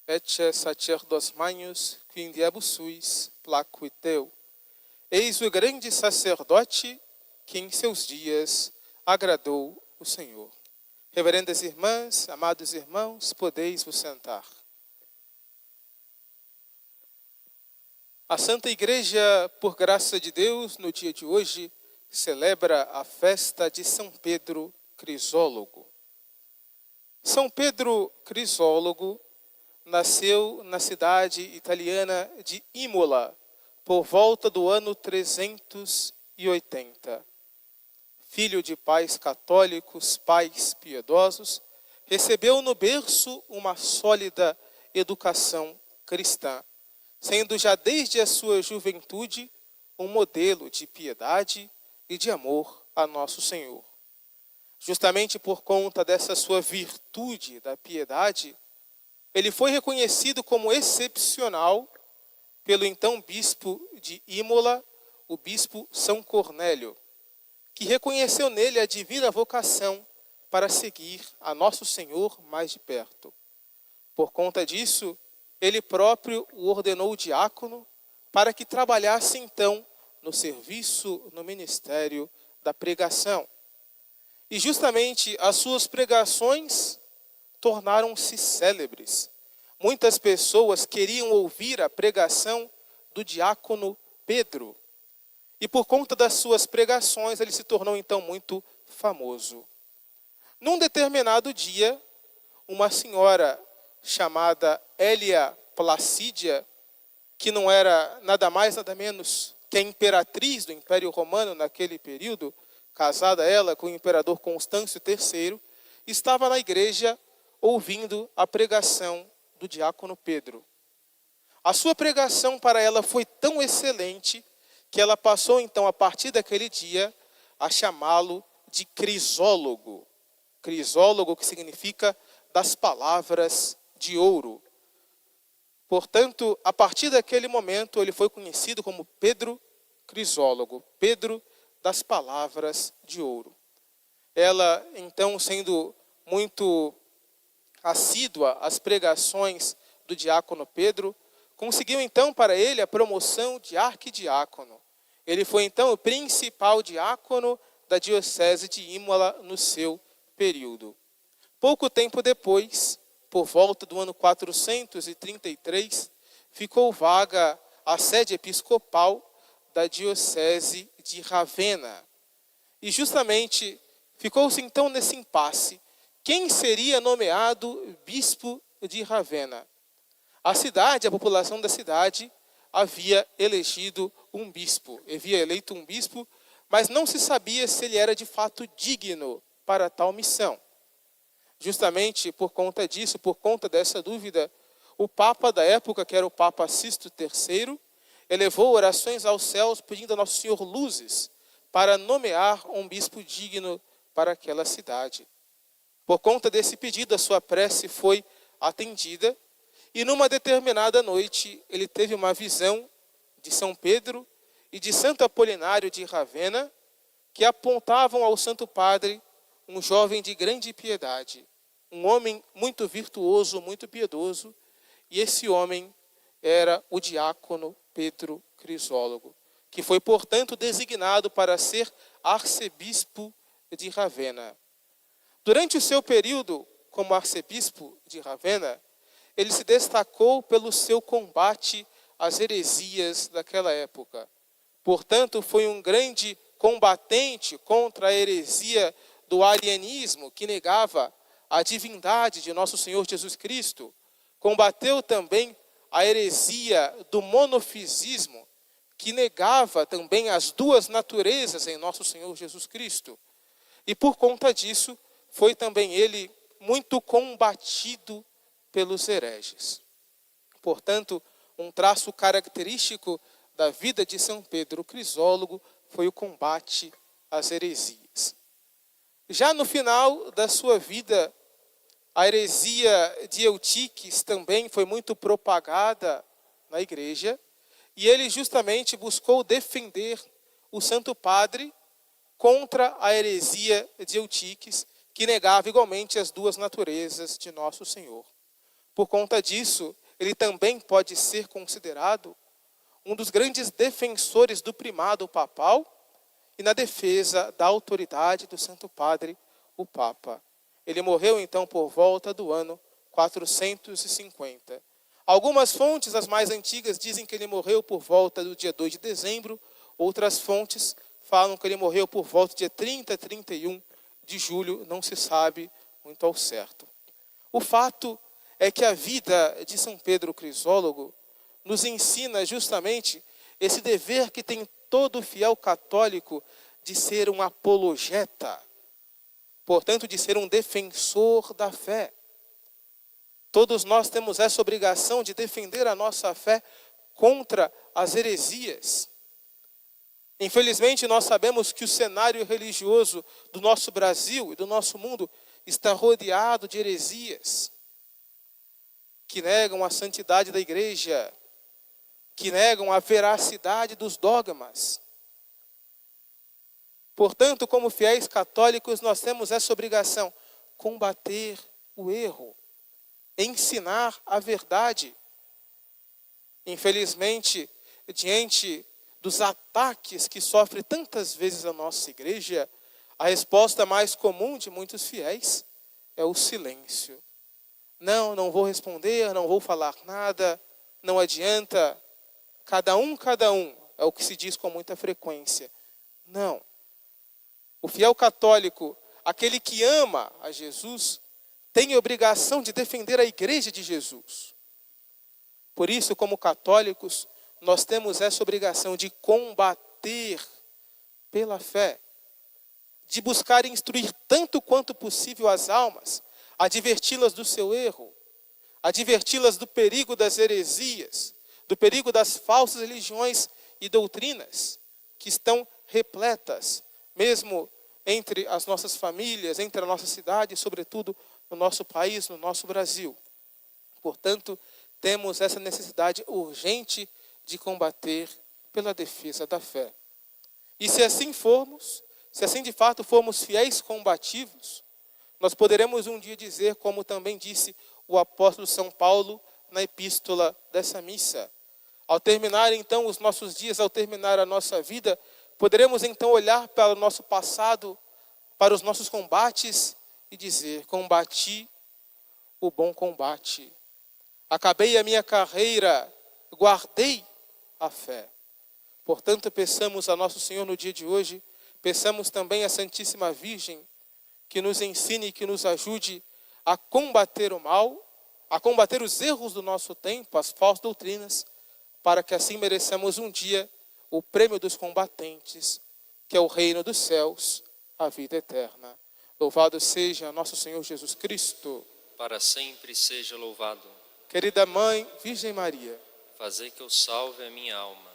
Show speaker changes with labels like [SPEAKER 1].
[SPEAKER 1] ecce sacerdos magnus, qui diebus suis placuiteu. Eis o grande sacerdote que em seus dias agradou o Senhor. Reverendas irmãs, amados irmãos, podeis vos sentar. A Santa Igreja, por graça de Deus, no dia de hoje, celebra a festa de São Pedro Crisólogo. São Pedro Crisólogo nasceu na cidade italiana de Imola, por volta do ano 380. Filho de pais católicos, pais piedosos, recebeu no berço uma sólida educação cristã, sendo já desde a sua juventude um modelo de piedade e de amor a Nosso Senhor. Justamente por conta dessa sua virtude da piedade, ele foi reconhecido como excepcional pelo então bispo de Imola, o bispo São Cornélio, que reconheceu nele a divina vocação para seguir a Nosso Senhor mais de perto. Por conta disso, ele próprio o ordenou diácono para que trabalhasse então no serviço, no ministério da pregação. E justamente as suas pregações tornaram-se célebres. Muitas pessoas queriam ouvir a pregação do diácono Pedro. E por conta das suas pregações, ele se tornou então muito famoso. Num determinado dia, uma senhora chamada Hélia Placídia, que não era nada mais nada menos que a imperatriz do Império Romano naquele período, casada ela com o imperador Constâncio III, estava na igreja ouvindo a pregação do diácono Pedro. A sua pregação para ela foi tão excelente que ela passou então, a partir daquele dia, a chamá-lo de Crisólogo. Crisólogo, que significa das palavras de ouro. Portanto, a partir daquele momento, ele foi conhecido como Pedro Crisólogo, Pedro das palavras de ouro. Ela, então, sendo muito assídua às pregações do diácono Pedro, conseguiu então para ele a promoção de arquidiácono. Ele foi então o principal diácono da diocese de Imola no seu período. Pouco tempo depois, por volta do ano 433, ficou vaga a sede episcopal da diocese de Ravenna. E justamente ficou-se então nesse impasse. Quem seria nomeado bispo de Ravenna? A cidade, a população da cidade, havia elegido um bispo, havia eleito um bispo, mas não se sabia se ele era de fato digno para tal missão. Justamente por conta disso, por conta dessa dúvida, o Papa da época, que era o Papa Sisto III, elevou orações aos céus pedindo a Nosso Senhor luzes para nomear um bispo digno para aquela cidade. Por conta desse pedido, a sua prece foi atendida e numa determinada noite ele teve uma visão de São Pedro e de Santo Apolinário de Ravenna que apontavam ao Santo Padre um jovem de grande piedade, um homem muito virtuoso, muito piedoso, e esse homem era o diácono Pedro Crisólogo, que foi, portanto, designado para ser arcebispo de Ravenna. Durante o seu período como arcebispo de Ravenna, ele se destacou pelo seu combate às heresias daquela época. Portanto, foi um grande combatente contra a heresia do arianismo, que negava a divindade de nosso Senhor Jesus Cristo. Combateu também a heresia do monofisismo, que negava também as duas naturezas em nosso Senhor Jesus Cristo. E por conta disso, foi também ele muito combatido pelos hereges. Portanto, um traço característico da vida de São Pedro Crisólogo foi o combate às heresias. Já no final da sua vida, a heresia de Eutiques também foi muito propagada na igreja, e ele justamente buscou defender o Santo Padre contra a heresia de Eutiques, que negava igualmente as duas naturezas de nosso Senhor. Por conta disso, ele também pode ser considerado um dos grandes defensores do primado papal e na defesa da autoridade do Santo Padre, o Papa. Ele morreu então por volta do ano 450. Algumas fontes, as mais antigas, dizem que ele morreu por volta do dia 2 de dezembro. Outras fontes falam que ele morreu por volta do dia 30, 31 de julho. Não se sabe muito ao certo. O fato é que a vida de São Pedro Crisólogo nos ensina justamente esse dever que tem todo fiel católico de ser um apologeta, portanto, de ser um defensor da fé. Todos nós temos essa obrigação de defender a nossa fé contra as heresias. Infelizmente, nós sabemos que o cenário religioso do nosso Brasil e do nosso mundo está rodeado de heresias que negam a santidade da igreja, que negam a veracidade dos dogmas. Portanto, como fiéis católicos, nós temos essa obrigação: combater o erro, ensinar a verdade. Infelizmente, diante dos ataques que sofre tantas vezes a nossa igreja, a resposta mais comum de muitos fiéis é o silêncio. Não vou responder, não vou falar nada, não adianta. Cada um, é o que se diz com muita frequência. Não. O fiel católico, aquele que ama a Jesus, tem a obrigação de defender a igreja de Jesus. Por isso, como católicos, nós temos essa obrigação de combater pela fé, de buscar instruir tanto quanto possível as almas, adverti-las do seu erro, adverti-las do perigo das heresias, do perigo das falsas religiões e doutrinas que estão repletas, mesmo entre as nossas famílias, entre a nossa cidade e, sobretudo, no nosso país, no nosso Brasil. Portanto, temos essa necessidade urgente de combater pela defesa da fé. E se assim formos, se assim de fato formos fiéis combativos, nós poderemos um dia dizer, como também disse o apóstolo São Paulo na epístola dessa missa: ao terminar então os nossos dias, ao terminar a nossa vida, poderemos então olhar para o nosso passado, para os nossos combates e dizer: combati o bom combate, acabei a minha carreira, guardei a fé. Portanto, peçamos a Nosso Senhor no dia de hoje, peçamos também à Santíssima Virgem que nos ensine e que nos ajude a combater o mal, a combater os erros do nosso tempo, as falsas doutrinas, para que assim mereçamos um dia o prêmio dos combatentes, que é o reino dos céus, a vida eterna. Louvado seja nosso Senhor Jesus Cristo.
[SPEAKER 2] Para sempre seja louvado.
[SPEAKER 1] Querida Mãe, Virgem Maria,
[SPEAKER 2] Fazei que eu salve a minha alma.